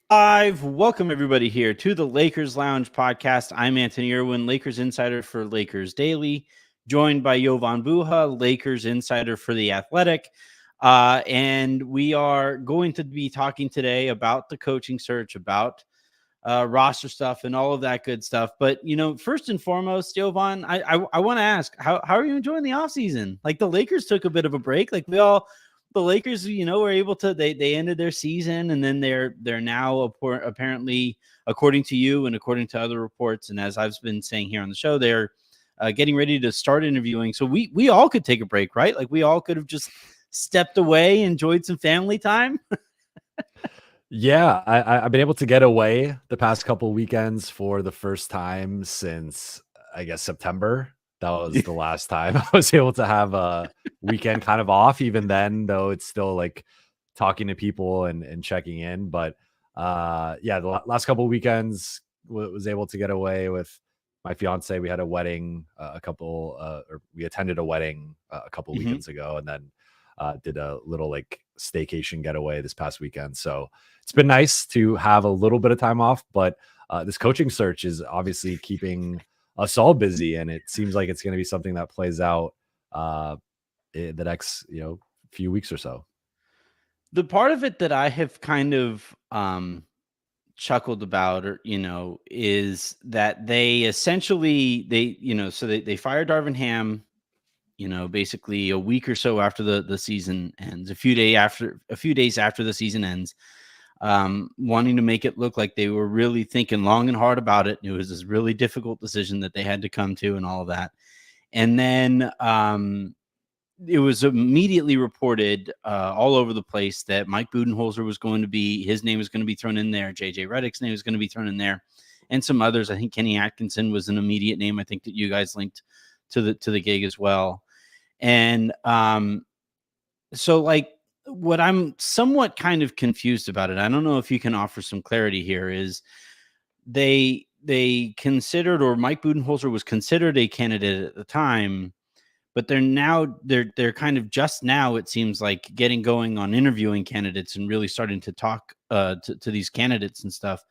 Welcome everybody here to the Lakers Lounge podcast. I'm Anthony Irwin, Lakers insider for Lakers Daily, joined by Jovan Buha, Lakers insider for The Athletic. And we are going to be talking today about the coaching search, about roster stuff and all of that good stuff. But, first and foremost, Jovan, I want to ask, how are you enjoying the offseason? Like, the Lakers took a bit of a break. The Lakers, were able to, they ended their season, and then they're now apparently, according to you and according to other reports, and as I've been saying here on the show, they're getting ready to start interviewing. So we all could take a break, right? Like, we all could have just stepped away, enjoyed some family time. Yeah, I've been able to get away the past couple weekends for the first time since, I guess, September. That was the last time I was able to have a weekend kind of off. Even then, though, it's still like talking to people and checking in. But yeah, the last couple weekends was able to get away with my fiance. We had a wedding, or we attended a wedding a couple weekends ago, and then did a little like staycation getaway this past weekend. So it's been nice to have a little bit of time off, but this coaching search is obviously keeping us all busy, and it seems like it's going to be something that plays out in the next few weeks or so. The part of it that I have kind of chuckled about, or is that they essentially they fired Darvin Ham, basically a week or so after the season ends, a few days after the season ends, wanting to make it look like they were really thinking long and hard about it. It was this really difficult decision that they had to come to and all of that. And then it was immediately reported all over the place that Mike Budenholzer his name was going to be thrown in there. JJ Redick's name was going to be thrown in there, and some others. I think Kenny Atkinson was an immediate name. I think that you guys linked to the gig as well. And so like, what I'm somewhat kind of confused about it, I don't know if you can offer some clarity here, is they considered, or Mike Budenholzer was considered a candidate at the time, but they're kind of just now, it seems like, getting going on interviewing candidates and really starting to talk to these candidates and stuff.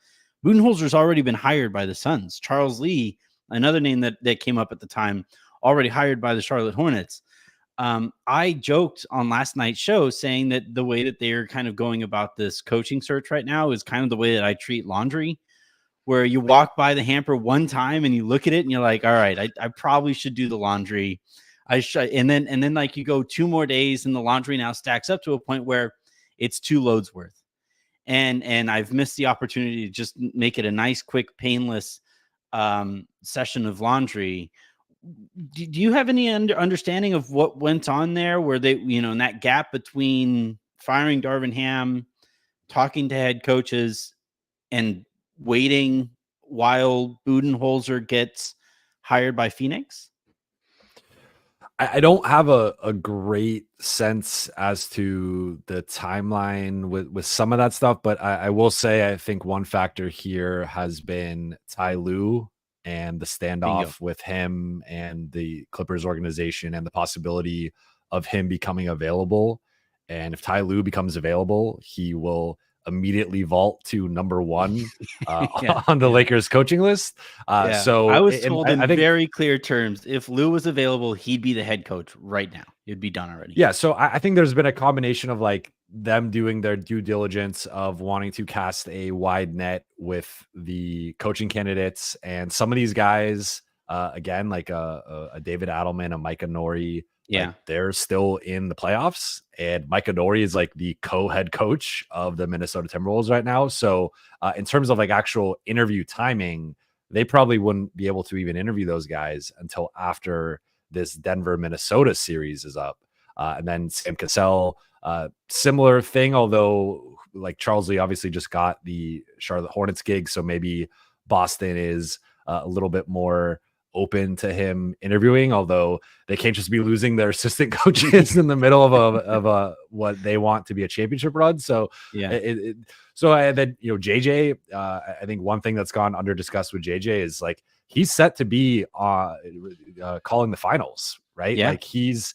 Budenholzer's already been hired by the Suns. Charles Lee, another name that came up at the time, already hired by the Charlotte Hornets. I joked on last night's show saying that the way that they're kind of going about this coaching search right now is kind of the way that I treat laundry, where you walk by the hamper one time and you look at it and you're like, all right, I probably should do the laundry. And then like you go 2 more days and the laundry now stacks up to a point where it's 2 loads worth. And I've missed the opportunity to just make it a nice, quick, painless session of laundry. Do you have any understanding of what went on there, where they, in that gap between firing Darvin Ham, talking to head coaches, and waiting while Budenholzer gets hired by Phoenix? I don't have a great sense as to the timeline with some of that stuff, but I will say I think one factor here has been Ty Lue and the standoff with him and the Clippers organization, and the possibility of him becoming available. And if Ty Lue becomes available, he will immediately vault to number 1 on the Lakers coaching list. So I was told in very clear terms, if Lue was available, he'd be the head coach right now. It'd be done already. Yeah. So I think there's been a combination of like them doing their due diligence of wanting to cast a wide net with the coaching candidates, and some of these guys, again, like a David Adelman, a Micah Nori, like, they're still in the playoffs, and Micah Nori is like the co-head coach of the Minnesota Timberwolves right now. So in terms of like actual interview timing, they probably wouldn't be able to even interview those guys until after this Denver Minnesota series is up. And then Sam Cassell, similar thing, although like Charles Lee obviously just got the Charlotte Hornets gig, so maybe Boston is a little bit more open to him interviewing, although they can't just be losing their assistant coaches in the middle of a what they want to be a championship run. So then JJ, I think one thing that's gone under discussed with JJ is like he's set to be calling the finals, right? Like he's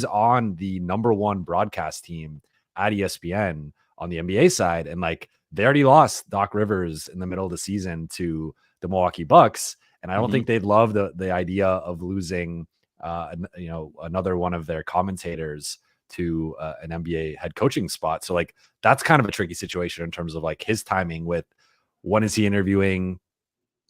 on the number 1 broadcast team at ESPN on the NBA side, and like they already lost Doc Rivers in the middle of the season to the Milwaukee Bucks. And I don't think they'd love the idea of losing, another one of their commentators to an NBA head coaching spot. So like, that's kind of a tricky situation in terms of like his timing with when is he interviewing?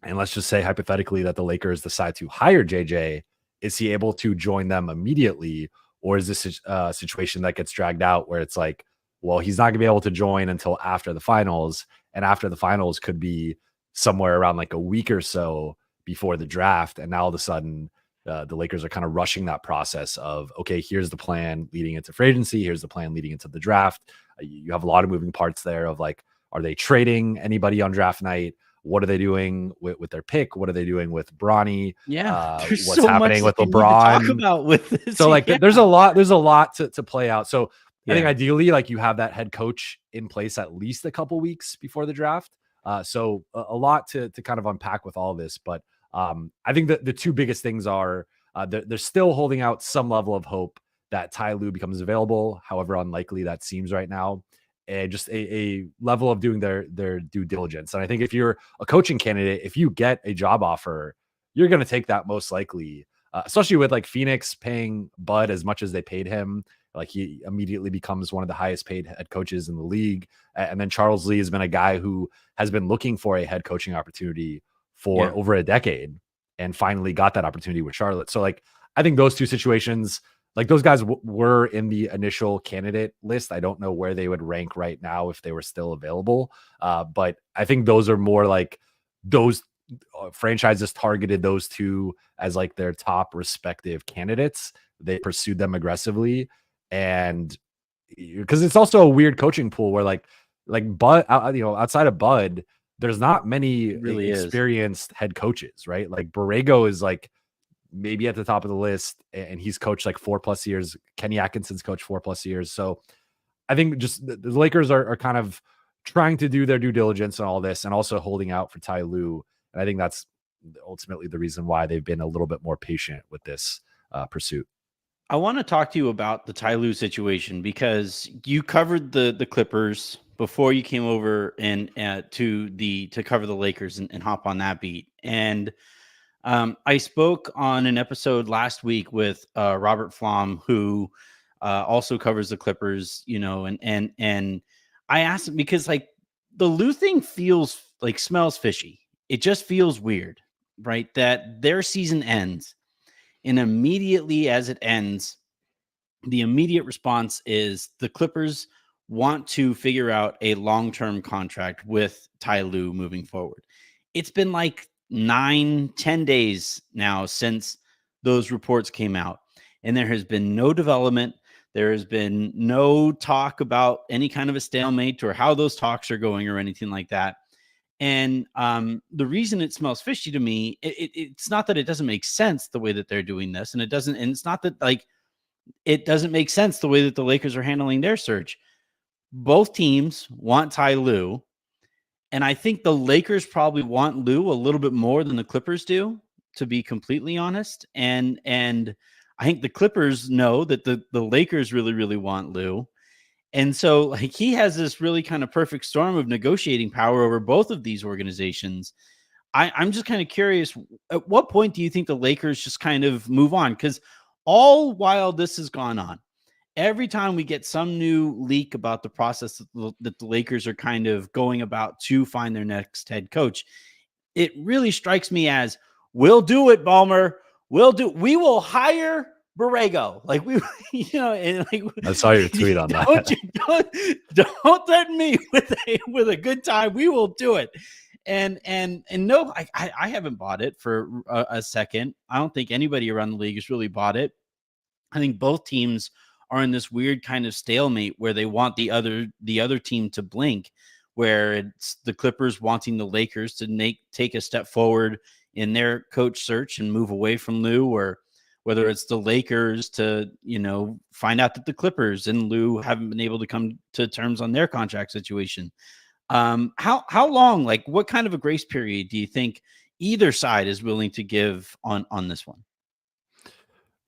And let's just say hypothetically that the Lakers decide to hire JJ, is he able to join them immediately? Or is this a situation that gets dragged out where it's like, well, he's not going to be able to join until after the finals. And after the finals could be somewhere around like a week or so before the draft. And now all of a sudden, the Lakers are kind of rushing that process of, okay, here's the plan leading into free agency. Here's the plan leading into the draft. You have a lot of moving parts there of like, are they trading anybody on draft night? What are they doing with their pick? What are they doing with Bronny? Yeah, What's so happening with LeBron? Talk about with this. So like, there's a lot to play out. So I think Yeah. ideally, like you have that head coach in place at least a couple weeks before the draft. So a lot to kind of unpack with all this. But I think that the two biggest things are they're still holding out some level of hope that Ty Lue becomes available, however unlikely that seems right now, and just a level of doing their due diligence. And I think if you're a coaching candidate, if you get a job offer, you're going to take that most likely, especially with like Phoenix paying Bud as much as they paid him. Like he immediately becomes one of the highest paid head coaches in the league. And then Charles Lee has been a guy who has been looking for a head coaching opportunity for over a decade and finally got that opportunity with Charlotte. So like, I think those two situations, like those guys were in the initial candidate list. I don't know where they would rank right now if they were still available. But I think those are more like those franchises targeted those two as like their top respective candidates. They pursued them aggressively. And because it's also a weird coaching pool where like Bud, outside of Bud, there's not many experienced head coaches, right? Like Borrego is like maybe at the top of the list, and he's coached like 4+ years. Kenny Atkinson's coached 4+ years. So I think just the Lakers are kind of trying to do their due diligence on all this and also holding out for Ty Lue. And I think that's ultimately the reason why they've been a little bit more patient with this pursuit. I want to talk to you about the Ty Lue situation because you covered the Clippers before you came over and to cover the Lakers and hop on that beat. And I spoke on an episode last week with Robert Flom, who also covers the Clippers, and I asked him because like the Lue thing smells fishy. It just feels weird, right? That their season ends. And immediately as it ends, the immediate response is the Clippers want to figure out a long-term contract with Ty Lue moving forward. It's been like 9-10 days now since those reports came out, and there has been no development. There has been no talk about any kind of a stalemate or how those talks are going or anything like that. And the reason it smells fishy to me, it's not that it doesn't make sense the way that they're doing this, and it's not that like it doesn't make sense the way that the Lakers are handling their search. Both teams want Ty Lue, and I think the Lakers probably want Lue a little bit more than the Clippers do, to be completely honest. And I think the Clippers know that the Lakers really, really want Lue. And so like he has this really kind of perfect storm of negotiating power over both of these organizations. I'm just kind of curious, at what point do you think the Lakers just kind of move on? Because all while this has gone on, every time we get some new leak about the process that the Lakers are kind of going about to find their next head coach, it really strikes me as, we'll do it, Ballmer. We will hire Borrego. Like and like I saw your tweet on that. Don't threaten me with a good time. We will do it. And no, I haven't bought it for a second. I don't think anybody around the league has really bought it. I think both teams are in this weird kind of stalemate where they want the other team to blink, where it's the Clippers wanting the Lakers to take a step forward in their coach search and move away from Lue, or whether it's the Lakers to, find out that the Clippers and Lue haven't been able to come to terms on their contract situation. How long, like what kind of a grace period do you think either side is willing to give on this one?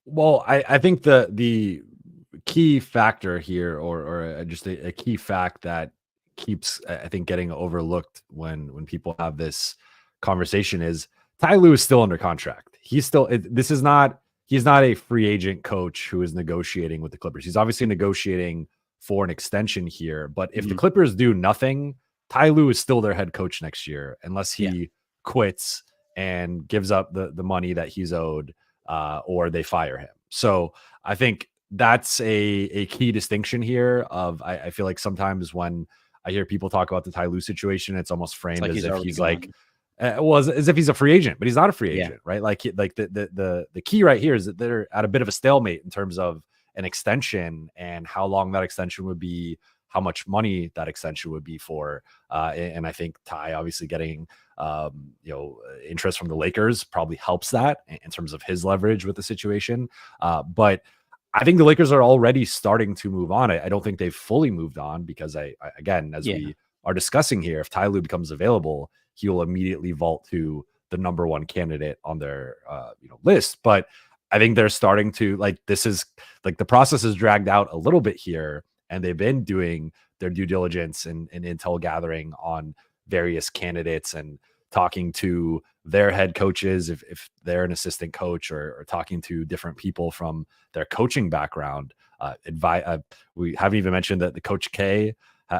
Well, I think the key factor here, or just a key fact that keeps, I think, getting overlooked when people have this conversation is Ty Lue is still under contract. He's not a free agent coach who is negotiating with the Clippers. He's obviously negotiating for an extension here, but if the Clippers do nothing, Ty Lue is still their head coach next year, unless he quits and gives up the money that he's owed, or they fire him. So I think that's a key distinction here. I feel like sometimes when I hear people talk about the Ty Lue situation, it's almost framed as if he's like, as if he's a free agent, but he's not a free agent, right? Like the key right here is that they're at a bit of a stalemate in terms of an extension and how long that extension would be, how much money that extension would be for. And I think Ty obviously getting interest from the Lakers probably helps that in terms of his leverage with the situation. But I think the Lakers are already starting to move on. I don't think they've fully moved on because again, as we are discussing here, if Ty Lue becomes available, he will immediately vault to the number one candidate on their list. But I think they're starting to, like, this is like the process is dragged out a little bit here, and they've been doing their due diligence and intel gathering on various candidates and talking to their head coaches if they're an assistant coach, or talking to different people from their coaching background. We haven't even mentioned that the Coach K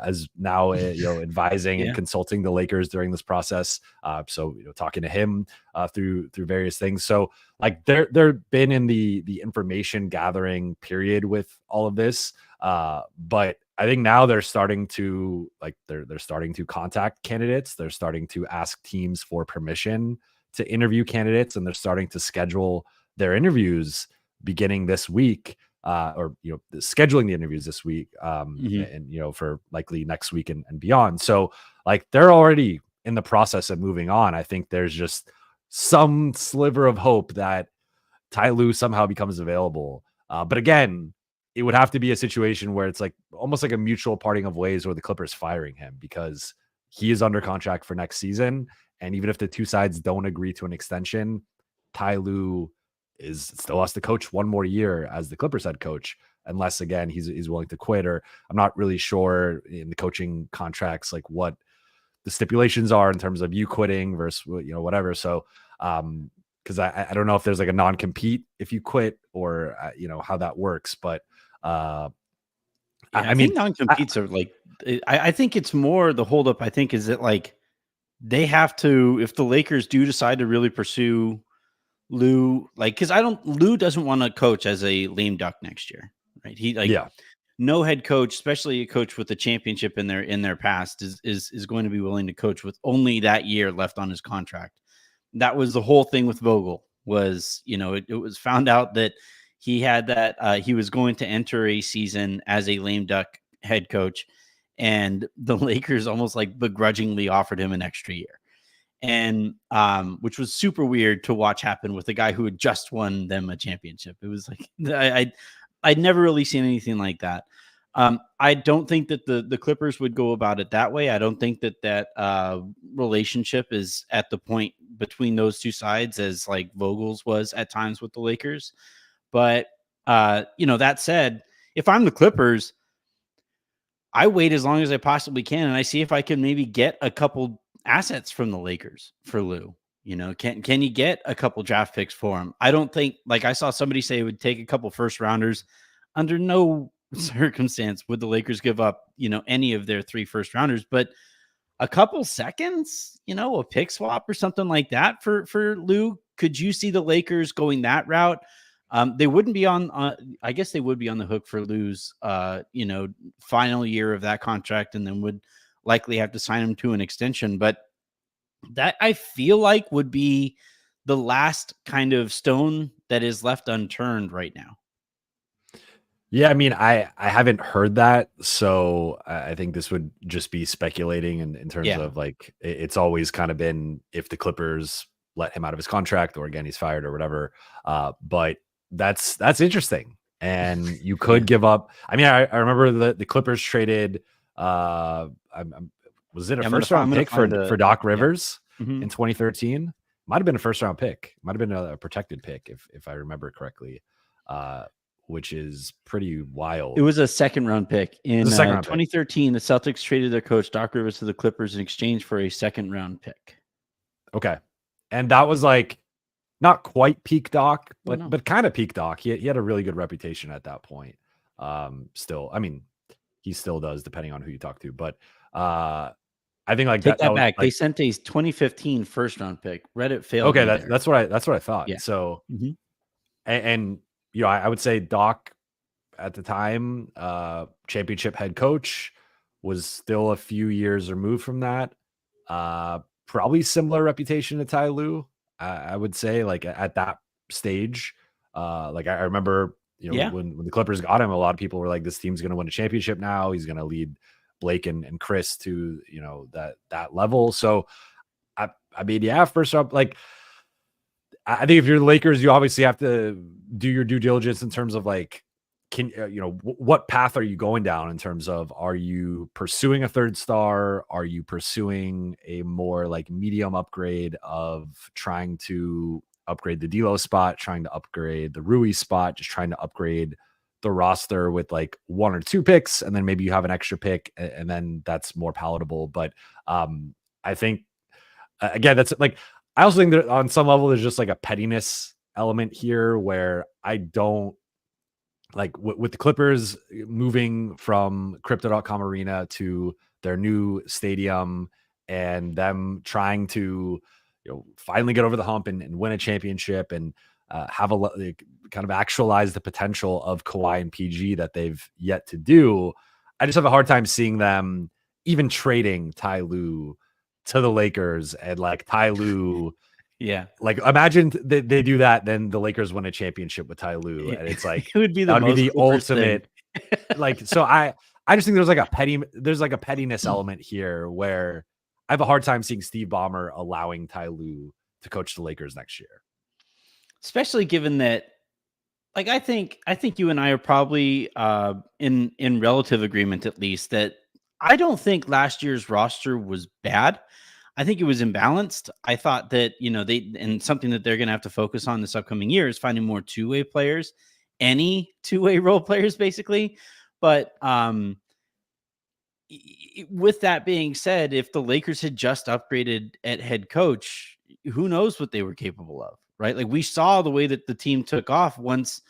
is now advising and consulting the Lakers during this process. So talking to him through various things. So like they're been in the information gathering period with all of this. But I think now they're starting to they're starting to contact candidates. They're starting to ask teams for permission to interview candidates, and they're starting to schedule their interviews beginning this week, or scheduling the interviews this week, and for likely next week and beyond. So like they're already in the process of moving on. I think there's just some sliver of hope that Ty Lue somehow becomes available. But again, it would have to be a situation where it's like almost like a mutual parting of ways, where the Clippers firing him because he is under contract for next season. And even if the two sides don't agree to an extension, Ty Lue still has to coach one more year as the Clippers head coach, unless again he's willing to quit. Or I'm not really sure in the coaching contracts like what the stipulations are in terms of you quitting versus whatever. So because I don't know if there's like a non-compete if you quit, or how that works. But I mean, think non-competes are like, I think it's more the holdup. I think is that like they have to, if the Lakers do decide to really pursue Lue, like, because Lue doesn't want to coach as a lame duck next year, right? No head coach, especially a coach with a championship in their past, is going to be willing to coach with only that year left on his contract. That was the whole thing with Vogel. Was it was found out that he had that he was going to enter a season as a lame duck head coach, and the Lakers almost like begrudgingly offered him an extra year. And which was super weird to watch happen with a guy who had just won them a championship. It was like I'd never really seen anything like that. I don't think that the Clippers would go about it that way. I don't think that relationship is at the point between those two sides as like Vogel's was at times with the Lakers. But that said, if I'm the Clippers, I wait as long as I possibly can, and I see if I can maybe get a couple assets from the Lakers for Lue. Can you get a couple draft picks for him? I don't think, like I saw somebody say it would take a couple first rounders. Under no circumstance would the Lakers give up, any of their 3 first rounders, but a couple seconds, a pick swap or something like that for Lue. Could you see the Lakers going that route? They wouldn't be on, I guess they would be on the hook for Lue's, final year of that contract, and then would likely have to sign him to an extension. But that I feel like would be the last kind of stone that is left unturned right now. Yeah, I mean, I haven't heard that, so I think this would just be speculating in terms of like it's always kind of been if the Clippers let him out of his contract, or again he's fired or whatever. But that's interesting, and you could give up. I mean, I remember the Clippers traded. Was it a first round pick for Doc Rivers in 2013? Might have been a first round pick. Might have been a protected pick if I remember correctly. which is pretty wild. It was a second-round pick. In Second-round pick. 2013, the Celtics traded their coach, Doc Rivers, to the Clippers in exchange for a second-round pick. Okay. And that was like not quite peak Doc, Oh, no. but kind of peak Doc. He had a really good reputation at that point. Still, I mean, he still does, depending on who you talk to. But I think like Take that was, back. like, They sent a 2015 first-round pick. Reddit failed. Okay, me that's what I thought. Yeah. So, Mhm. and you know, I would say Doc at the time, championship head coach, was still a few years removed from that. Probably similar reputation to Ty Lue. I would say, like at that stage. Like I remember, you know, Yeah. when the Clippers got him, a lot of people were like, "This team's going to win a championship now. He's going to lead Blake and Chris to, you know, that level." So, I mean, yeah, first up, like I think if you're the Lakers, you obviously have to do your due diligence in terms of like, can you know, what path are you going down in terms of, are you pursuing a third star? Are you pursuing a more like medium upgrade of trying to upgrade the D'Lo spot, trying to upgrade the Rui spot, just trying to upgrade the roster with like 1 or 2 picks, and then maybe you have an extra pick, and then that's more palatable. But I think again, that's like, I also think that on some level, there's just like a pettiness element here where I don't like with the Clippers moving from Crypto.com Arena to their new stadium and them trying to, you know, finally get over the hump and win a championship and have a like, kind of actualize the potential of Kawhi and PG that they've yet to do. I just have a hard time seeing them even trading Ty Lue to the Lakers, and like Ty Lue, Yeah. like imagine they do that, then the Lakers win a championship with Ty Lue, and it's like It would be that the would be most the Clippers ultimate. Like, so I just think there's like a pettiness thing. element here where I have a hard time seeing Steve Ballmer allowing Ty Lue to coach the Lakers next year. Especially given that, like, I think you and I are probably in relative agreement, at least, that I don't think last year's roster was bad. I think it was imbalanced. I thought that, you know, and something that they're going to have to focus on this upcoming year is finding more two-way players, any two-way role players, basically. But with that being said, if the Lakers had just upgraded at head coach, who knows what they were capable of, right? Like, we saw the way that the team took off once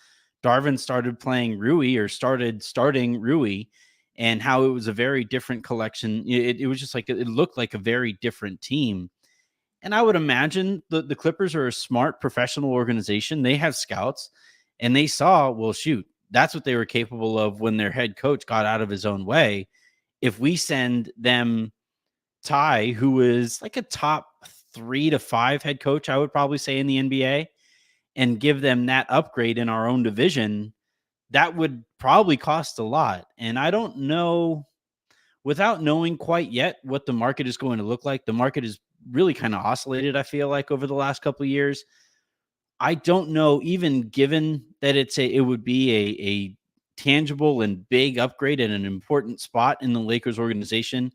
Darvin started playing Rui, or started starting Rui, and how it was a very different collection. It was just like, it looked like a very different team. And I would imagine the Clippers are a smart professional organization. They have scouts, and they saw, well, shoot, that's what they were capable of when their head coach got out of his own way. If we send them Ty, who is like a top 3 to 5 head coach, I would probably say, in the NBA, and give them that upgrade in our own division, that would probably cost a lot. And I don't know, without knowing quite yet what the market is going to look like. The market is really kind of oscillated, I feel like, over the last couple of years. I don't know, even given that it would be a tangible and big upgrade and an important spot in the Lakers organization,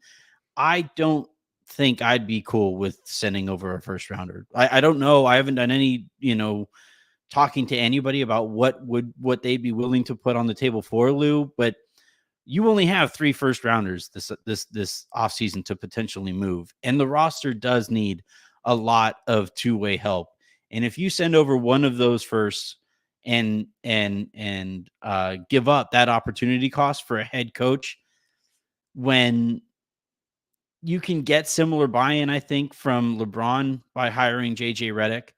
I don't think I'd be cool with sending over a first rounder. I don't know. I haven't done any, talking to anybody about what they'd be willing to put on the table for Lou, but you only have 3 first rounders this offseason to potentially move. And the roster does need a lot of two-way help. And if you send over one of those first and give up that opportunity cost for a head coach, when you can get similar buy-in, I think, from LeBron by hiring JJ Redick,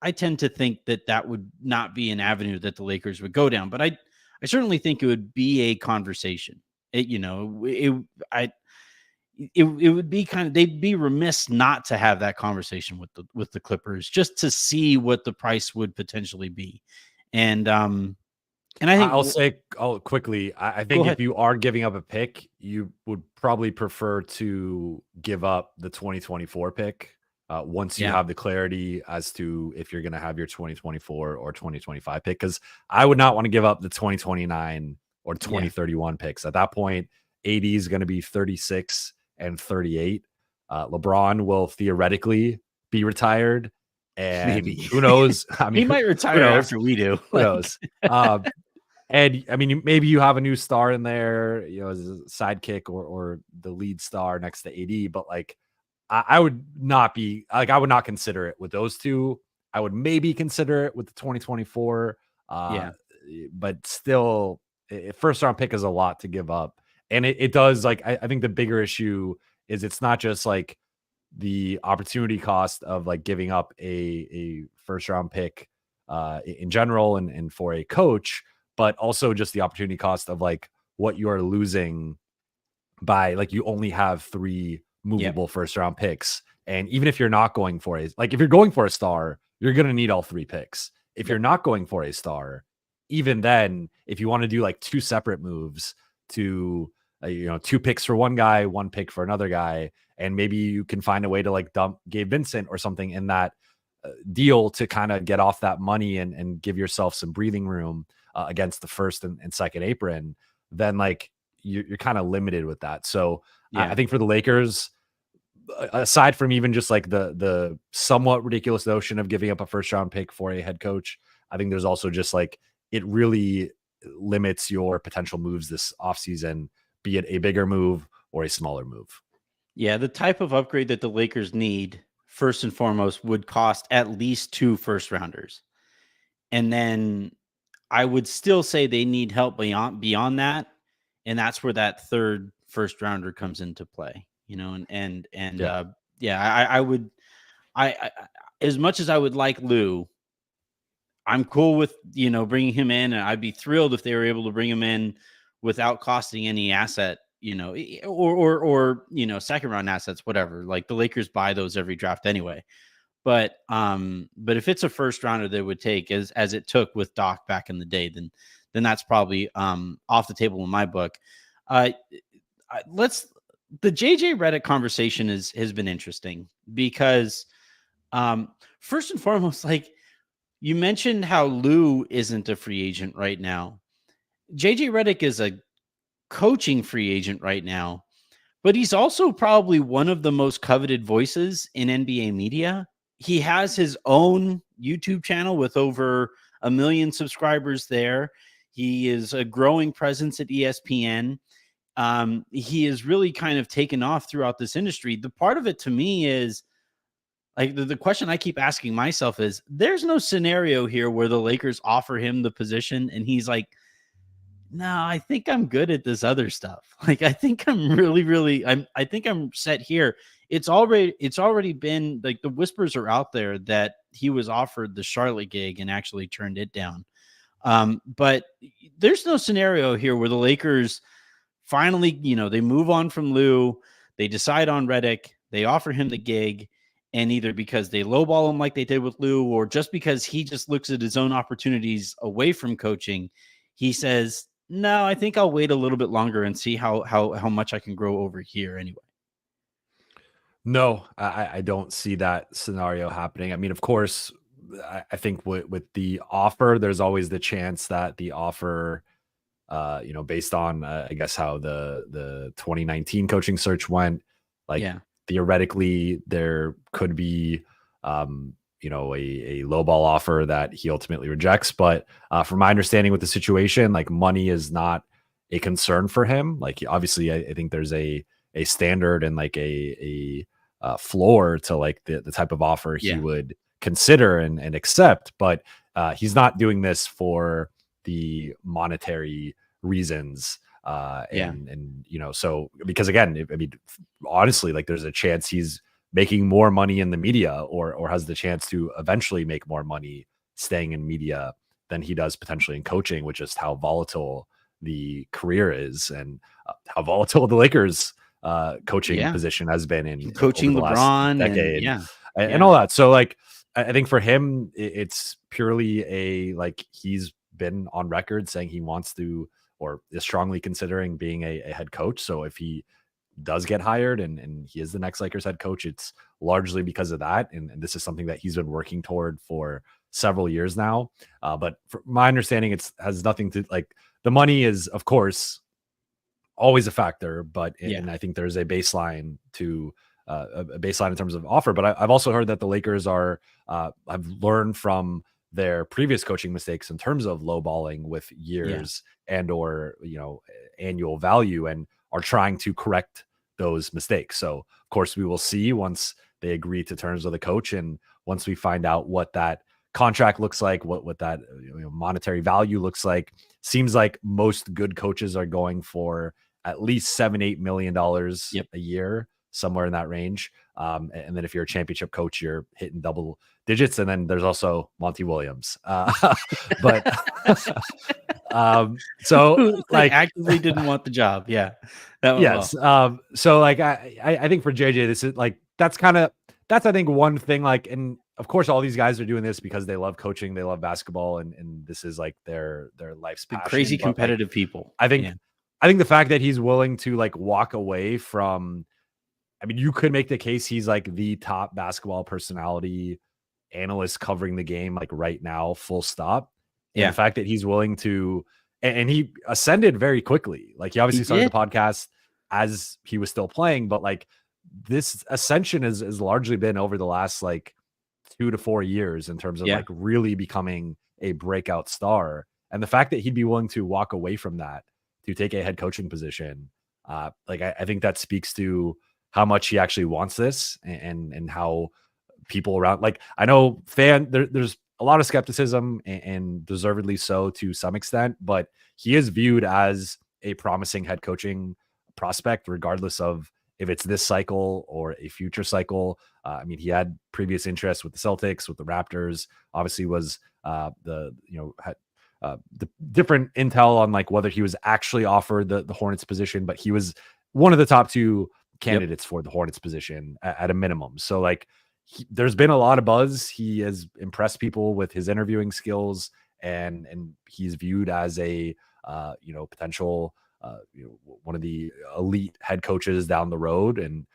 I tend to think that would not be an avenue that the Lakers would go down. But I certainly think it would be a conversation. It would be they'd be remiss not to have that conversation with the Clippers, just to see what the price would potentially be. And I think I'll say quickly, I think if you are giving up a pick, you would probably prefer to give up the 2024 pick once you have the clarity as to if you're going to have your 2024 or 2025 pick. Because I would not want to give up the 2029 or 2031 picks. At that point, AD is going to be 36 and 38. LeBron will theoretically be retired. And Maybe. who knows? I He mean, might who retire knows? after we do. Who Like, knows? And I mean, maybe you have a new star in there, as a sidekick or the lead star next to AD, but like I would not be like, I would not consider it with those two. I would maybe consider it with the 2024, yeah. but still, first round pick is a lot to give up. And it does, like, I think the bigger issue is it's not just like the opportunity cost of like giving up a first round pick in general and for a coach, but also just the opportunity cost of like what you are losing by, like, you only have 3 Yep. movable first round picks. And even if you're not going for if you're going for a star, you're going to need all 3 picks. If you're Yep. not going for a star, even then, if you want to do like 2 separate moves to, 2 picks for one guy, 1 pick for another guy, and maybe you can find a way to like dump Gabe Vincent or something in that deal to kind of get off that money and give yourself some breathing room against the first and second apron, then like you're kind of limited with that. So I Yeah. think for the Lakers, aside from even just like the somewhat ridiculous notion of giving up a first round pick for a head coach, I think there's also just like, it really limits your potential moves this offseason, be it a bigger move or a smaller move. Yeah. The type of upgrade that the Lakers need, first and foremost, would cost at least 2 first rounders. And then I would still say they need help beyond that. And that's where that third first rounder comes into play, Yeah. yeah, I would, I as much as I would like Lou, I'm cool with, bringing him in, and I'd be thrilled if they were able to bring him in without costing any asset, or second round assets, whatever. Like the Lakers buy those every draft anyway. But if it's a first rounder they would take, as it took with Doc back in the day, then that's probably off the table in my book. Uh, let's The JJ Redick conversation has been interesting because first and foremost, like you mentioned how Lou isn't a free agent right now. JJ Redick is a coaching free agent right now, but he's also probably one of the most coveted voices in NBA media. He has his own YouTube channel with over 1 million subscribers there. He is a growing presence at ESPN. He is really kind of taken off throughout this industry. The part of it to me is like the question I keep asking myself is there's no scenario here where the Lakers offer him the position and he's like, no, I think I'm good at this other stuff. Like, I think I'm really, I think I'm set here. It's already been like the whispers are out there that he was offered the Charlotte gig and actually turned it down. But there's no scenario here where the Lakers finally, they move on from Lou, they decide on Redick, they offer him the gig, and either because they lowball him like they did with Lou, or just because he just looks at his own opportunities away from coaching, he says, "No, I think I'll wait a little bit longer and see how much I can grow over here anyway." No, I don't see that scenario happening. I mean, of course, I think with the offer, there's always the chance that the offer, based on I guess how the 2019 coaching search went, like Yeah, theoretically there could be, a lowball offer that he ultimately rejects. But from my understanding with the situation, like money is not a concern for him. Like obviously, I think there's a standard and like a floor to like the type of offer he yeah, would consider and accept. But he's not doing this for the monetary reasons. yeah, So because again, I mean, honestly, like there's a chance he's making more money in the media or has the chance to eventually make more money staying in media than he does potentially in coaching, which is how volatile the career is and how volatile the Lakers coaching yeah. position has been in over Coaching the last LeBron, and decade yeah, and yeah, all that. So like, I think for him, it's purely like he's been on record saying he wants to or is strongly considering being a head coach. So if he does get hired and he is the next Lakers head coach, it's largely because of that. And this is something that he's been working toward for several years now. But from my understanding, it's has nothing to like the money is, of course, always a factor, but yeah, and I think there's a baseline to a baseline in terms of offer. But I've also heard that the Lakers are have learned from their previous coaching mistakes in terms of lowballing with years and or annual value, and are trying to correct those mistakes. So of course we will see once they agree to terms with the coach, and once we find out what that contract looks like, what that monetary value looks like. Seems like most good coaches are going for at least $7-8 million a year, somewhere in that range. And then if you're a championship coach, you're hitting double digits. And then there's also Monty Williams. But so like actively didn't want the job. Yeah. Yes. Well. So like I think for JJ, this is like that's I think one thing, like, and of course all these guys are doing this because they love coaching, they love basketball, and this is like their life's passion. Crazy competitive people. I think the fact that he's willing to like walk away from, I mean, you could make the case he's like the top basketball personality analyst covering the game like right now, full stop. And the fact that he's willing to, and he ascended very quickly. Like he obviously started the podcast as he was still playing, but like this ascension has largely been over the last like 2 to 4 years in terms of like really becoming a breakout star. And the fact that he'd be willing to walk away from that to take a head coaching position, like I think that speaks to how much he actually wants this, and how people around, like, I know there's a lot of skepticism, and deservedly so to some extent, but he is viewed as a promising head coaching prospect, regardless of if it's this cycle or a future cycle. I mean, he had previous interest with the Celtics, with the Raptors, obviously was had the different intel on like whether he was actually offered the Hornets position, but he was one of the top 2 candidates for the Hornets position at a minimum. So like there's been a lot of buzz. He has impressed people with his interviewing skills, and he's viewed as a potential one of the elite head coaches down the road, and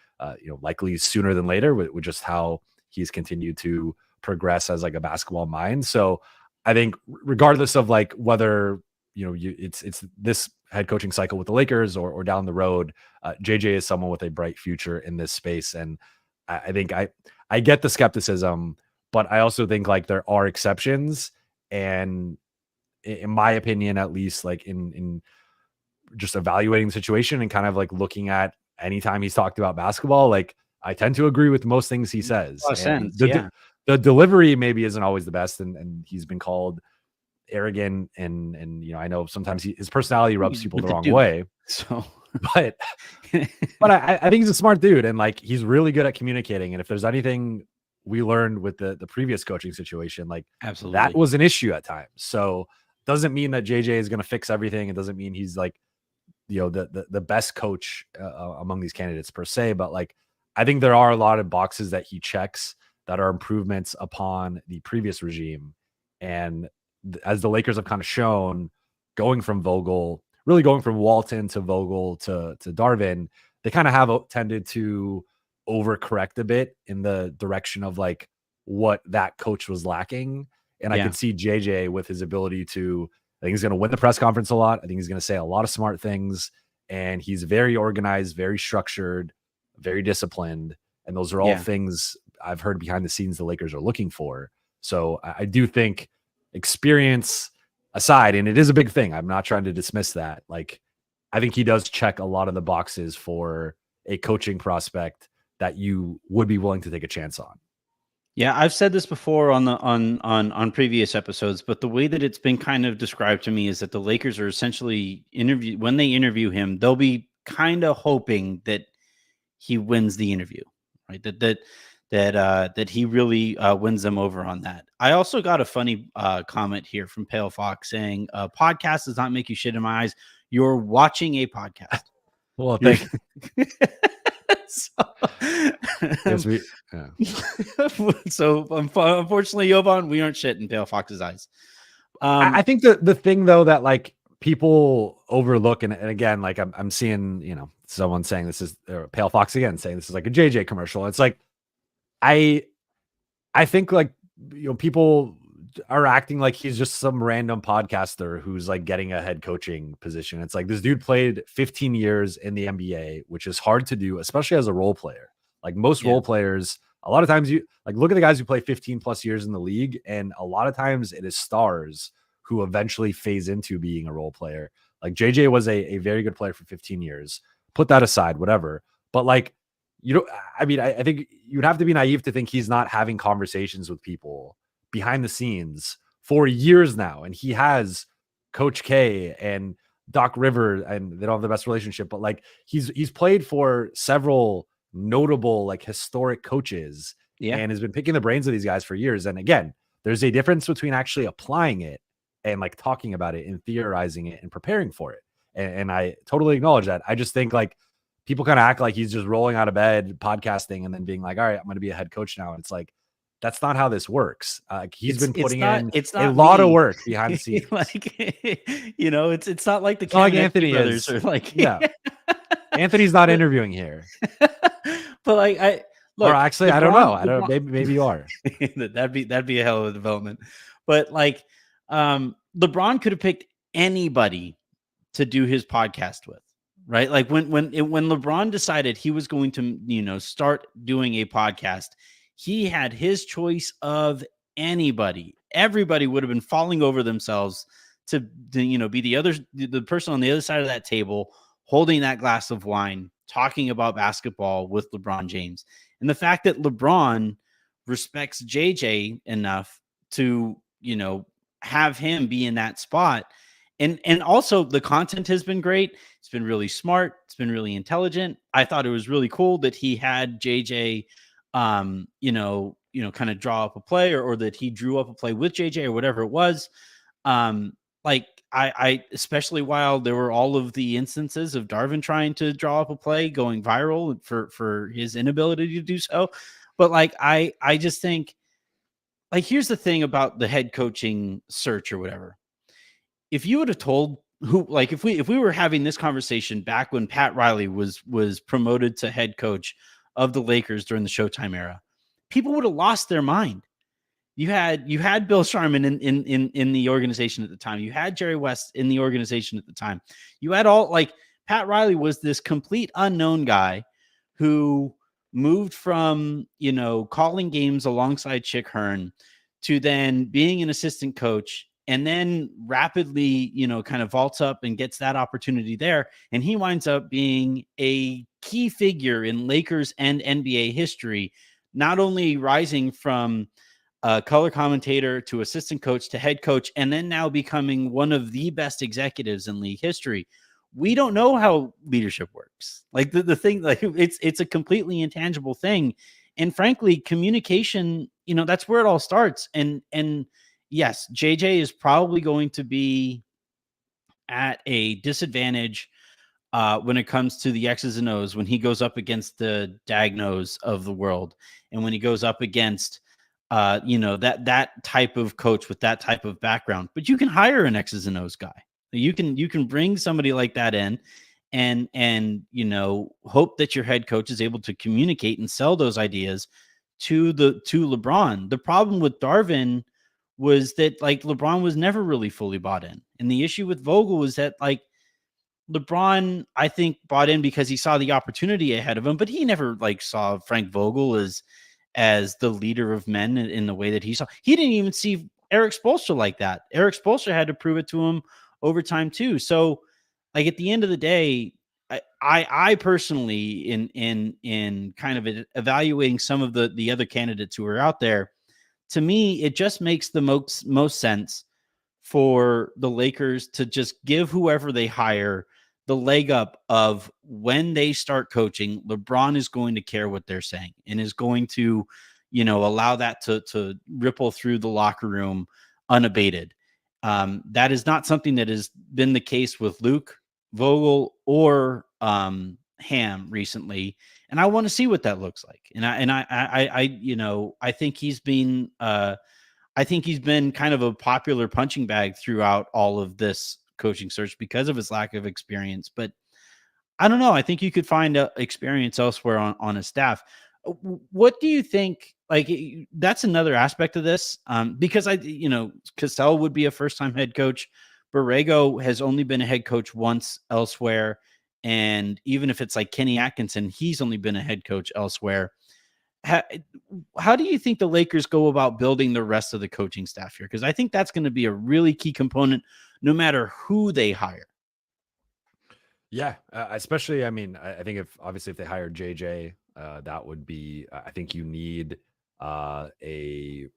likely sooner than later with just how he's continued to progress as like a basketball mind. So I think regardless of like whether it's this head coaching cycle with the Lakers or down the road, JJ is someone with a bright future in this space. And I think I get the skepticism, but I also think like there are exceptions. And in my opinion, at least, like in just evaluating the situation and kind of like looking at anytime he's talked about basketball, like I tend to agree with most things he says. The delivery maybe isn't always the best, and he's been called arrogant, and I know sometimes his personality rubs people the wrong way. So, but I think he's a smart dude, and like he's really good at communicating. And if there's anything we learned with the previous coaching situation, like absolutely that was an issue at times. So doesn't mean that JJ is going to fix everything. It doesn't mean he's like the best coach among these candidates per se, but like I think there are a lot of boxes that he checks that are improvements upon the previous regime. And as the Lakers have kind of shown, going from Walton to Vogel to Darvin, they kind of have tended to overcorrect a bit in the direction of like what that coach was lacking. And I could see JJ with his ability to, I think he's going to win the press conference a lot. I think he's going to say a lot of smart things, and he's very organized, very structured, very disciplined. And those are all things I've heard behind the scenes the Lakers are looking for. So I do think, experience aside, and it is a big thing, I'm not trying to dismiss that. Like, I think he does check a lot of the boxes for a coaching prospect that you would be willing to take a chance on. Yeah, I've said this before on previous episodes, but the way that it's been kind of described to me is that the Lakers are essentially when they interview him, they'll be kind of hoping that he wins the interview, right? That he really wins them over on that. I also got a funny comment here from Pale Fox saying, "Podcast does not make you shit in my eyes. You're watching a podcast." Well, thank you. So unfortunately, Jovan, we aren't shit in Pale Fox's eyes. I think the thing though that like people overlook, and again, like I'm seeing, someone saying this is Pale Fox again saying this is like a JJ commercial. It's like I think like people are acting like he's just some random podcaster who's like getting a head coaching position. It's like this dude played 15 years in the NBA, which is hard to do, especially as a role player. Like most role players, a lot of times you like look at the guys who play 15 plus years in the league, and a lot of times it is stars who eventually phase into being a role player. Like JJ was a very good player for 15 years. Put that aside, whatever. But like, you know, I mean, I think you'd have to be naive to think he's not having conversations with people behind the scenes for years now. And he has Coach K and Doc River, and they don't have the best relationship, but like he's played for several notable, like historic coaches and has been picking the brains of these guys for years. And again, there's a difference between actually applying it and like talking about it and theorizing it and preparing for it. And I totally acknowledge that. I just think like people kind of act like he's just rolling out of bed, podcasting, and then being like, all right, I'm going to be a head coach now. And it's like, that's not how this works. He's been putting in a lot of work behind the scenes. Like, you know, it's not like the like Anthony brothers are like, Anthony's not interviewing here. But like, or actually, I don't know. Maybe you are. that'd be a hell of a development. But like, LeBron could have picked anybody to do his podcast with, right? Like when LeBron decided he was going to, you know, start doing a podcast, he had his choice of anybody. Everybody would have been falling over themselves to you know, be the person on the other side of that table holding that glass of wine, talking about basketball with LeBron James. And the fact that LeBron respects JJ enough to, you know, have him be in that spot. And also the content has been great. It's been really smart. It's been really intelligent. I thought it was really cool that he had JJ, you know, kind of draw up a play or that he drew up a play with JJ or whatever it was. Like I especially while there were all of the instances of Darvin trying to draw up a play going viral for his inability to do so. But like, I just think, like, here's the thing about the head coaching search or whatever. If you would have told if we were having this conversation back when Pat Riley was promoted to head coach of the Lakers during the Showtime era, people would have lost their mind. You had Bill Sharman in the organization at the time. You had Jerry West in the organization at the time. You had Pat Riley was this complete unknown guy who moved from, you know, calling games alongside Chick Hearn to then being an assistant coach, and then rapidly, you know, kind of vaults up and gets that opportunity there. And he winds up being a key figure in Lakers and NBA history, not only rising from color commentator to assistant coach to head coach, and then now becoming one of the best executives in league history. We don't know how leadership works. Like the thing, like it's a completely intangible thing. And frankly, communication, you know, that's where it all starts. And yes, JJ is probably going to be at a disadvantage when it comes to the X's and O's, when he goes up against the Dagnos of the world. And when he goes up against, you know, that type of coach with that type of background. But you can hire an X's and O's guy. You can bring somebody like that in and you know, hope that your head coach is able to communicate and sell those ideas to LeBron. The problem with Darvin was that like LeBron was never really fully bought in. And the issue with Vogel was that like LeBron, I think, bought in because he saw the opportunity ahead of him, but he never like saw Frank Vogel as the leader of men in the way that he saw. He didn't even see Eric Spoelstra like that. Eric Spoelstra had to prove it to him over time too. So like at the end of the day, I personally in kind of evaluating some of the other candidates who are out there, to me, it just makes the most sense for the Lakers to just give whoever they hire the leg up of when they start coaching. LeBron is going to care what they're saying and is going to, you know, allow that to ripple through the locker room unabated. That is not something that has been the case with Luke, Vogel, or Ham recently. And I want to see what that looks like. And I you know, I think he's been kind of a popular punching bag throughout all of this coaching search because of his lack of experience. But I don't know. I think you could find experience elsewhere on his staff. What do you think? Like, that's another aspect of this, because Cassell would be a first-time head coach. Borrego has only been a head coach once elsewhere, And even if it's like Kenny Atkinson, he's only been a head coach elsewhere. How do you think the Lakers go about building the rest of the coaching staff here? Because I think that's going to be a really key component no matter who they hire. Yeah, especially, I mean, I think if they hired JJ, that would be. I think you need a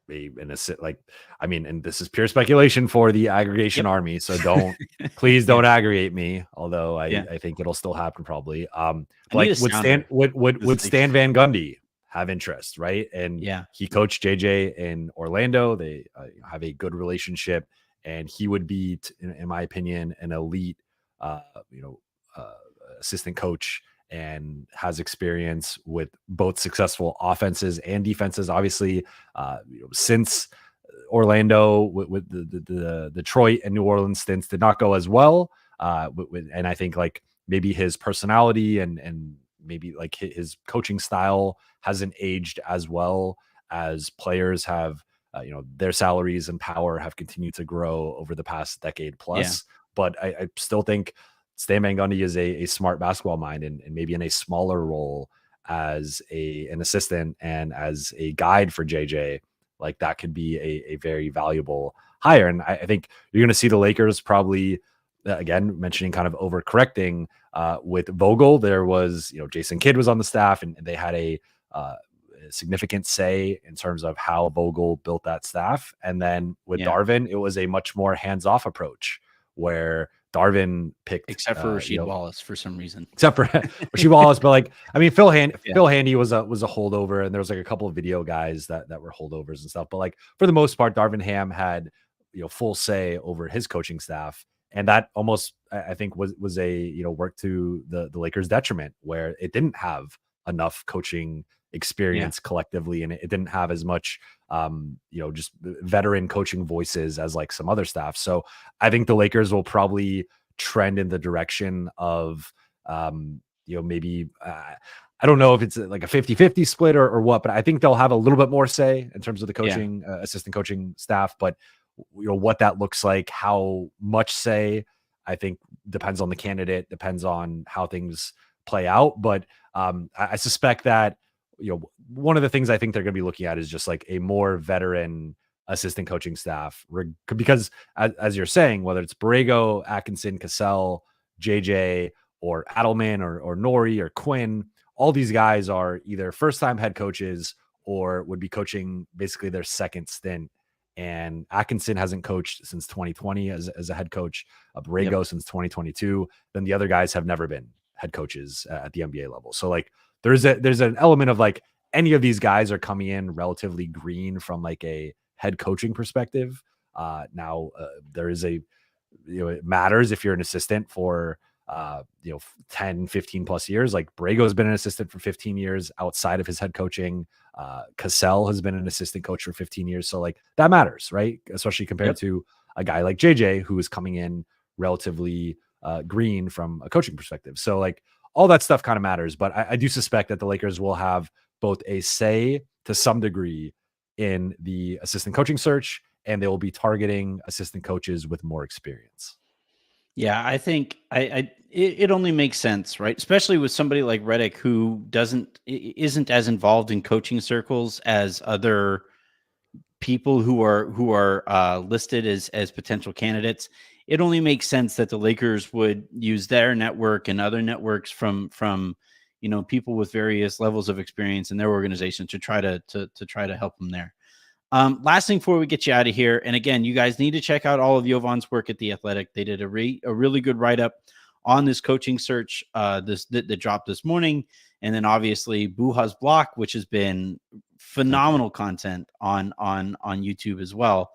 an assist. Like, I mean, and this is pure speculation for the aggregation Yep. army. So please Yeah. don't aggregate me. Although Yeah. I think it'll still happen probably. I need Like a sounder. would Stan Van Gundy have interest, right? And Yeah. he coached JJ in Orlando. They have a good relationship, and he would be, in my opinion, an elite uh, you know, uh, assistant coach, and has experience with both successful offenses and defenses. Obviously, since Orlando with the Detroit and New Orleans stints did not go as well. And I think like maybe his personality and maybe like his coaching style hasn't aged as well as players have. Their salaries and power have continued to grow over the past decade plus. Yeah. But I still think Stan Van Gundy is a smart basketball mind, and maybe in a smaller role as an assistant and as a guide for JJ, like that could be a very valuable hire. And I think you're going to see the Lakers probably, again, mentioning kind of overcorrecting with Vogel. There was, Jason Kidd was on the staff, and they had a significant say in terms of how Vogel built that staff. And then with Darvin, it was a much more hands-off approach where Darvin picked, except for Rasheed Wallace for some reason. Except for Rasheed Wallace, but like, I mean, Phil Handy was a holdover, and there was like a couple of video guys that were holdovers and stuff. But like for the most part, Darvin Ham had full say over his coaching staff, and that almost I think was a work to the Lakers' detriment, where it didn't have enough coaching experience collectively, and it didn't have as much just veteran coaching voices as like some other staff. So I think the Lakers will probably trend in the direction of maybe I don't know if it's like a 50-50 split or what, but I think they'll have a little bit more say in terms of the coaching assistant coaching staff. But what that looks like, how much say, I think depends on the candidate, depends on how things play out. But I suspect that one of the things I think they're going to be looking at is just like a more veteran assistant coaching staff, because as you're saying, whether it's Borrego, Atkinson, Cassell, JJ, or Adelman, or Nori, or Quinn, all these guys are either first-time head coaches or would be coaching basically their second stint. And Atkinson hasn't coached since 2020 as a head coach, Borrego since 2022. Then the other guys have never been head coaches at the NBA level. So like there's an element of like any of these guys are coming in relatively green from like a head coaching perspective. Now there is it matters if you're an assistant for 10, 15 plus years. Like Borrego has been an assistant for 15 years outside of his head coaching. Cassell has been an assistant coach for 15 years. So like that matters, right? Especially compared to a guy like JJ, who is coming in relatively green from a coaching perspective. So like all that stuff kind of matters, but I do suspect that the Lakers will have both a say to some degree in the assistant coaching search, and they will be targeting assistant coaches with more experience. Yeah, I think it only makes sense, right? Especially with somebody like Redick, who isn't as involved in coaching circles as other people who are listed as potential candidates. It only makes sense that the Lakers would use their network and other networks from people with various levels of experience in their organization to try to help them there. Last thing before we get you out of here, and again, you guys need to check out all of Jovan's work at The Athletic. They did a really good write-up on this coaching search that dropped this morning, and then obviously Buha's block, which has been phenomenal content on YouTube as well.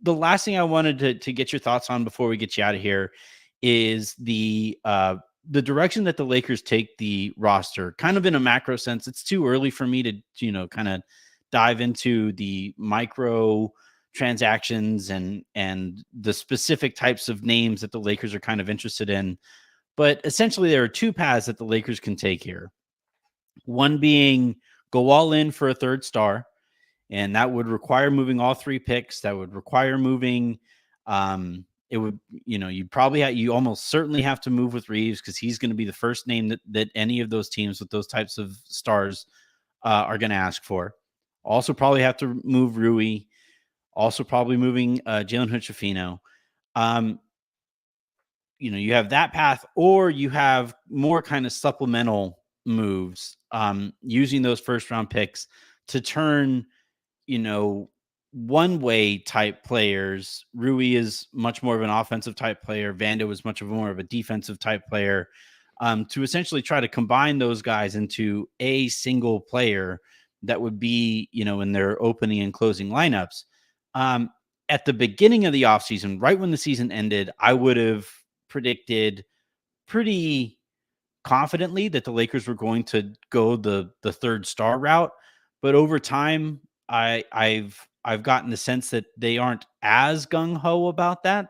The last thing I wanted to get your thoughts on before we get you out of here is the direction that the Lakers take the roster, kind of in a macro sense. It's too early for me to kind of dive into the micro transactions and the specific types of names that the Lakers are kind of interested in. But essentially, there are two paths that the Lakers can take here. One being go all in for a third star, and that would require moving all three picks. That would require moving it would, you'd probably you almost certainly have to move with Reeves because he's going to be the first name that any of those teams with those types of stars are going to ask for. Also, probably have to move Rui. Also, probably moving Jalen Hood-Schifino. You have that path, or you have more kind of supplemental moves, using those first round picks to turn, one way type players. Rui is much more of an offensive type player. Vando is much more of a defensive type player, to essentially try to combine those guys into a single player that would be, in their opening and closing lineups. At the beginning of the offseason, right when the season ended, I would have predicted pretty confidently that the Lakers were going to go the third star route, but over time, I've gotten the sense that they aren't as gung ho about that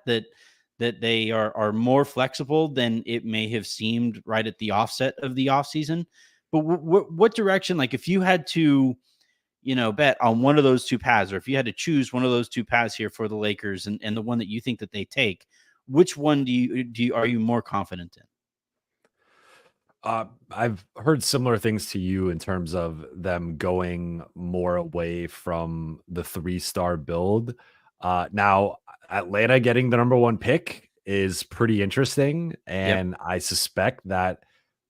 they are more flexible than it may have seemed right at the offset of the offseason. But what direction, like if you had to, bet on one of those two paths, or if you had to choose one of those two paths here for the Lakers and the one that you think that they take, which one are you more confident in? I've heard similar things to you in terms of them going more away from the 3-star build. Now, Atlanta getting the number 1 pick is pretty interesting, and I suspect that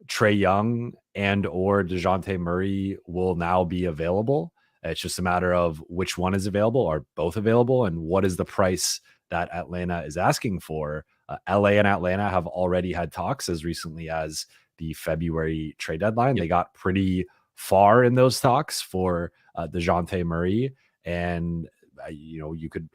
Trae Young and or DeJounte Murray will now be available. It's just a matter of which one is available, are both available, and what is the price that Atlanta is asking for. LA and Atlanta have already had talks as recently as the February trade deadline. They got pretty far in those talks for DeJounte Murray. And, you could,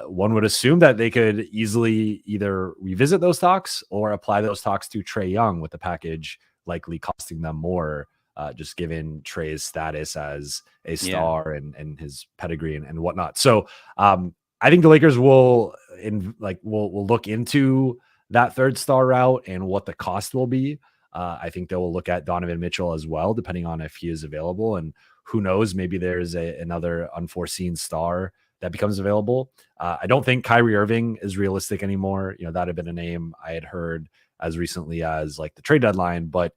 one would assume that they could easily either revisit those talks or apply those talks to Trae Young, with the package likely costing them more, just given Trae's status as a star and his pedigree and whatnot. So I think the Lakers will look into that 3rd-star route and what the cost will be. I think they will look at Donovan Mitchell as well, depending on if he is available. And who knows, maybe there's another unforeseen star that becomes available. I don't think Kyrie Irving is realistic anymore. That had been a name I had heard as recently as like the trade deadline, but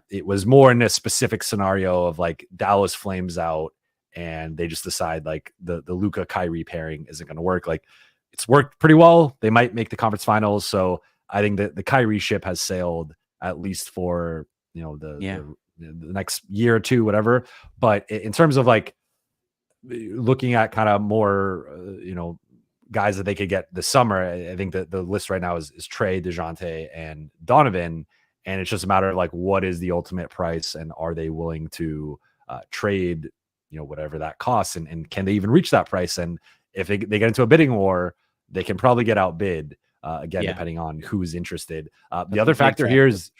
it was more in a specific scenario of like Dallas flames out and they just decide like the Luka Kyrie pairing isn't going to work. Like it's worked pretty well. They might make the conference finals. So I think that the Kyrie ship has sailed, at least for the next year or two, whatever. But in terms of like looking at kind of more guys that they could get this summer, I think that the list right now is Trae, DeJounte, and Donovan, and it's just a matter of like what is the ultimate price, and are they willing to trade whatever that costs, and can they even reach that price? And if they get into a bidding war, they can probably get outbid. Again, depending on who's interested. The other factor here is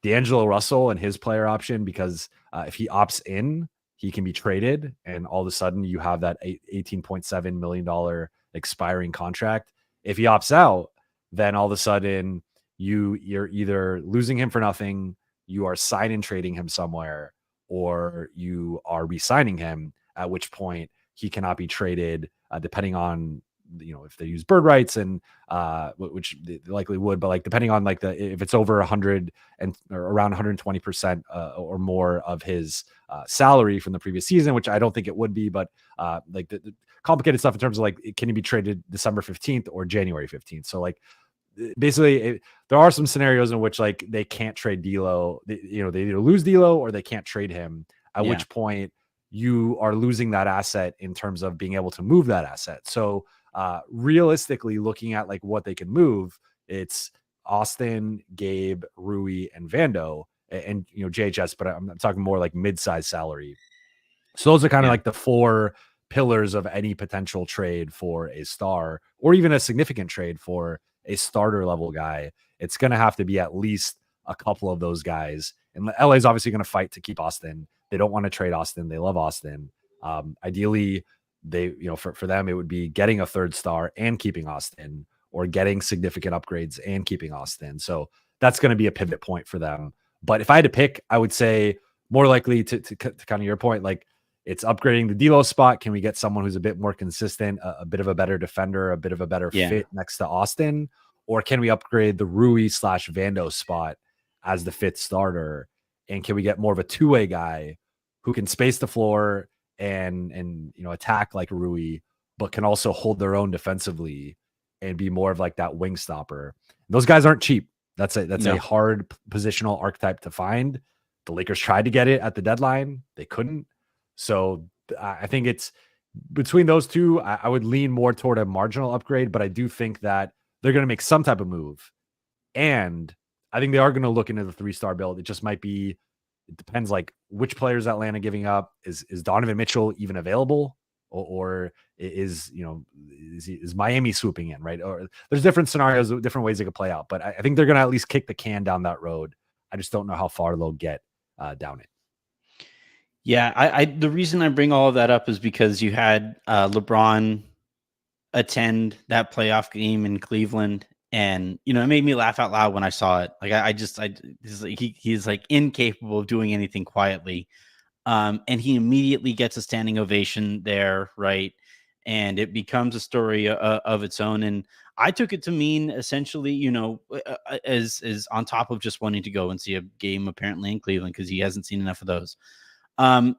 D'Angelo Russell and his player option, because if he opts in, he can be traded, and all of a sudden you have that $18.7 million expiring contract. If he opts out, then all of a sudden you're either losing him for nothing, you are sign and trading him somewhere, or you are re-signing him, at which point he cannot be traded, depending on if they use bird rights, and which they likely would, but like depending on like if it's over 100 or around 120% or more of his salary from the previous season, which I don't think it would be, but like the complicated stuff in terms of like, can he be traded December 15th or January 15th? So like basically there are some scenarios in which like they can't trade D'Lo, they either lose D'Lo or they can't trade him, at which point you are losing that asset in terms of being able to move that asset. So realistically, looking at like what they can move, it's Austin, Gabe, Rui, and Vando, and JHS, but I'm talking more like mid-size salary. So those are kind of like the 4 pillars of any potential trade for a star, or even a significant trade for a starter level guy. It's going to have to be at least a couple of those guys. And LA is obviously going to fight to keep Austin. They don't want to trade Austin. They love Austin. Ideally, they, for them, it would be getting a 3rd star and keeping Austin, or getting significant upgrades and keeping Austin. So that's going to be a pivot point for them. But if I had to pick, I would say more likely to kind of your point, like it's upgrading the D'Lo spot. Can we get someone who's a bit more consistent, a bit of a better defender, a bit of a better fit next to Austin? Or can we upgrade the Rui/Vando spot as the fifth starter? And can we get more of a two-way guy who can space the floor and attack like Rui, but can also hold their own defensively and be more of like that wing stopper? Those guys aren't cheap. That's a hard positional archetype to find. The Lakers tried to get it at the deadline. They couldn't. So I think it's between those two. I would lean more toward a marginal upgrade, but I do think that they're going to make some type of move. And I think they are going to look into the 3-star build. It just might be, it depends like which players Atlanta giving up. Is Donovan Mitchell even available? Or is Miami swooping in, right? Or there's different scenarios, different ways it could play out. But I think they're going to at least kick the can down that road. I just don't know how far they'll get down it. Yeah, I the reason I bring all of that up is because you had LeBron attend that playoff game in Cleveland, and it made me laugh out loud when I saw it. Like he's like incapable of doing anything quietly, and he immediately gets a standing ovation there, right? And it becomes a story of its own. And I took it to mean essentially, as on top of just wanting to go and see a game apparently in Cleveland because he hasn't seen enough of those. I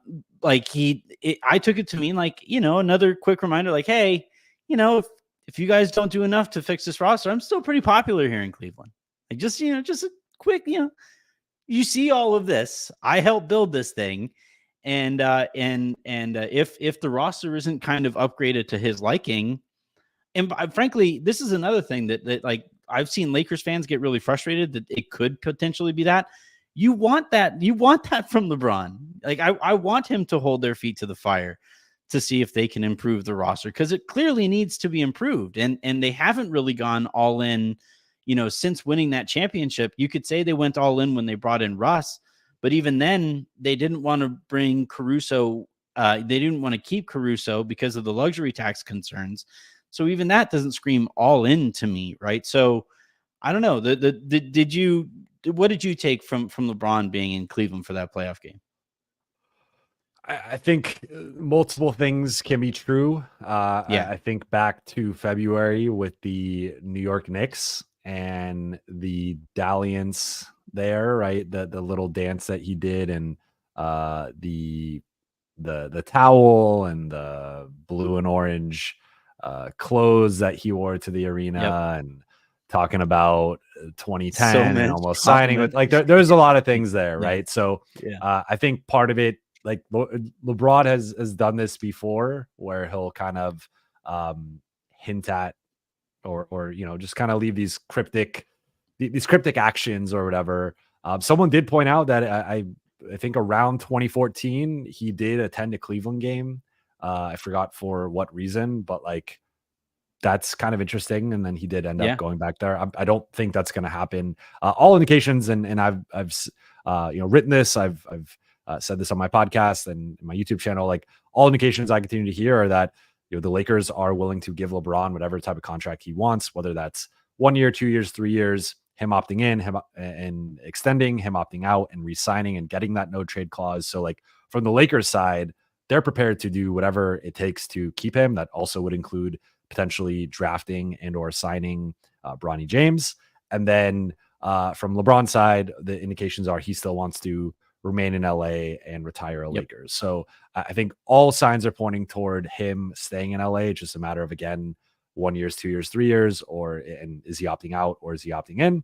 took it to mean like, another quick reminder, like, hey, if you guys don't do enough to fix this roster, I'm still pretty popular here in Cleveland. Like just a quick, you see all of this. I helped build this thing. And if the roster isn't kind of upgraded to his liking, and frankly, this is another thing that like I've seen Lakers fans get really frustrated that it could potentially be that. You want that from LeBron. Like I want him to hold their feet to the fire to see if they can improve the roster because it clearly needs to be improved. And they haven't really gone all in, since winning that championship. You could say they went all in when they brought in Russ, but even then they didn't want to bring Caruso. They didn't want to keep Caruso because of the luxury tax concerns. So even that doesn't scream all in to me, right? So I don't know. What did you take from LeBron being in Cleveland for that playoff game? I think multiple things can be true. I think back to February with the New York Knicks and the dalliance there, right? The little dance that he did, and the towel and the blue and orange clothes that he wore to the arena, and talking about 2010 and almost signing with like there's a lot of things there, right? So I think part of it, like LeBron has done this before, where he'll kind of hint at or just kind of leave these cryptic actions or whatever. Someone did point out that I think around 2014 he did attend a Cleveland game. I forgot for what reason, but like that's kind of interesting. And then he did end up going back there. I don't think that's going to happen. All indications, and I've written this. I've said this on my podcast and my YouTube channel. Like all indications I continue to hear are that the Lakers are willing to give LeBron whatever type of contract he wants, whether that's 1 year, 2 years, 3 years, him opting in, him and extending, him opting out and re-signing and getting that no trade clause. So like from the Lakers side, they're prepared to do whatever it takes to keep him. That also would include potentially drafting and or signing Bronny James. And then from LeBron's side, the indications are he still wants to remain in LA and retire a Lakers. So I think all signs are pointing toward him staying in LA. It's just a matter of, again, 1 year, 2 years, 3 years, and is he opting out or is he opting in?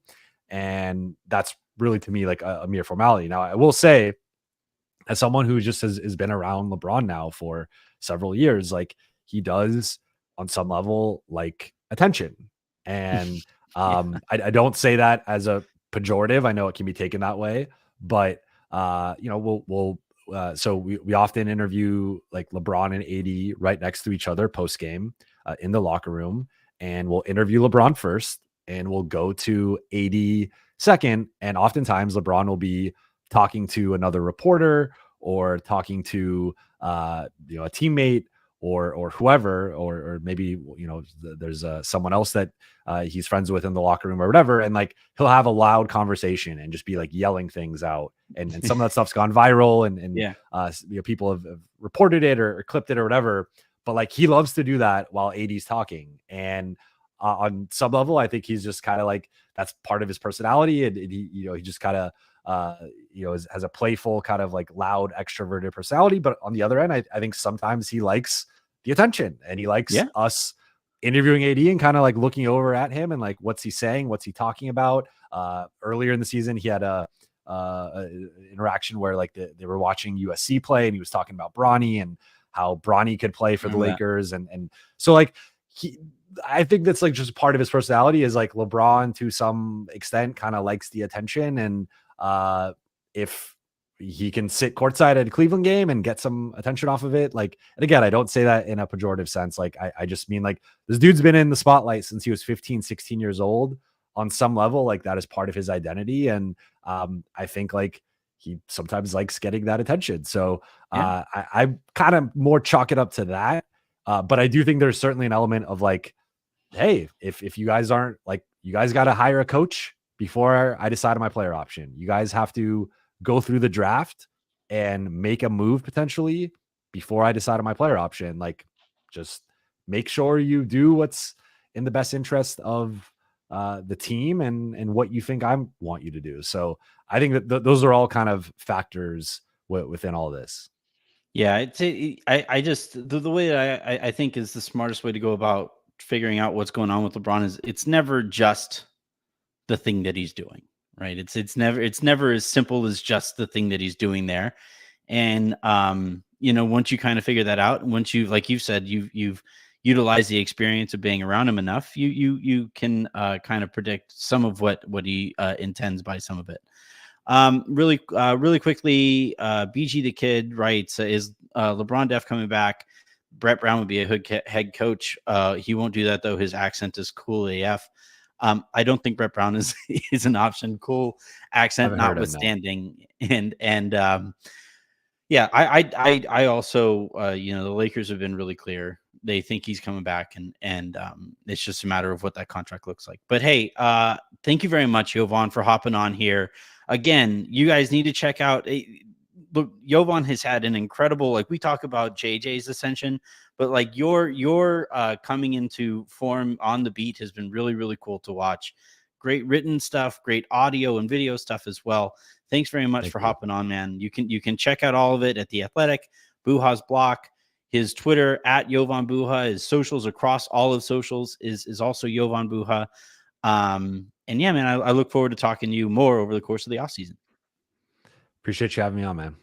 And that's really, to me, like a mere formality. Now, I will say, as someone who just has been around LeBron now for several years, like he does on some level like attention. And I don't say that as a pejorative. I know it can be taken that way, but so we often interview like LeBron and AD right next to each other post game in the locker room, and we'll interview LeBron first and we'll go to AD second. And oftentimes LeBron will be talking to another reporter or talking to a teammate or whoever, or maybe, there's someone else that he's friends with in the locker room or whatever, and like he'll have a loud conversation and just be like yelling things out, and some of that stuff's gone viral, and Yeah. people have reported it or clipped it or whatever. But like he loves to do that while AD's talking, and on some level, I think he's just kind of like that's part of his personality, and he just kind of has a playful kind of like loud extroverted personality. But on the other end, I think sometimes he likes the attention, and he likes us interviewing AD and kind of like looking over at him and like, what's he saying? What's he talking about? Earlier in the season, he had a interaction where like they were watching USC play, and he was talking about Bronny and how Bronny could play for the Lakers. And so like I think that's like just part of his personality is like LeBron to some extent kind of likes the attention. And if he can sit courtside at a Cleveland game and get some attention off of it, like, and again, I don't say that in a pejorative sense. Like I just mean like this dude's been in the spotlight since he was 15, 16 years old. On some level, like that is part of his identity. And I think like he sometimes likes getting that attention. So I kind of more chalk it up to that. But I do think there's certainly an element of like, hey, if you guys aren't like, you guys got to hire a coach before I decide on my player option. You guys have to go through the draft and make a move potentially before I decide on my player option. Like, just make sure you do what's in the best interest of the team and what you think I want you to do. So I think that those are all kind of factors within all this. Yeah, I just the way that I think is the smartest way to go about figuring out what's going on with LeBron is it's never just the thing that he's doing, right? It's never as simple as just the thing that he's doing there. And once you kind of figure that out, once you, like you've said, you've utilized the experience of being around him enough, you can kind of predict some of what he intends by some of it. Really quickly, BG the Kid writes, is LeBron Def coming back? Brett Brown would be a good head coach. He won't do that though. His accent is cool AF. I don't think Brett Brown is an option. Cool accent notwithstanding, and I also the Lakers have been really clear. They think he's coming back, and it's just a matter of what that contract looks like. But hey, thank you very much, Jovan, for hopping on here. Again, you guys need to check out. Look, Jovan has had an incredible, like we talk about JJ's ascension, but like your coming into form on the beat has been really, really cool to watch. Great written stuff, great audio and video stuff as well. Thanks very much for hopping on, man. You can check out all of it at The Athletic, Buha's block, his Twitter at Jovan Buha, his socials across all of socials is also Jovan Buha. And yeah, man, I look forward to talking to you more over the course of the off season. Appreciate you having me on, man.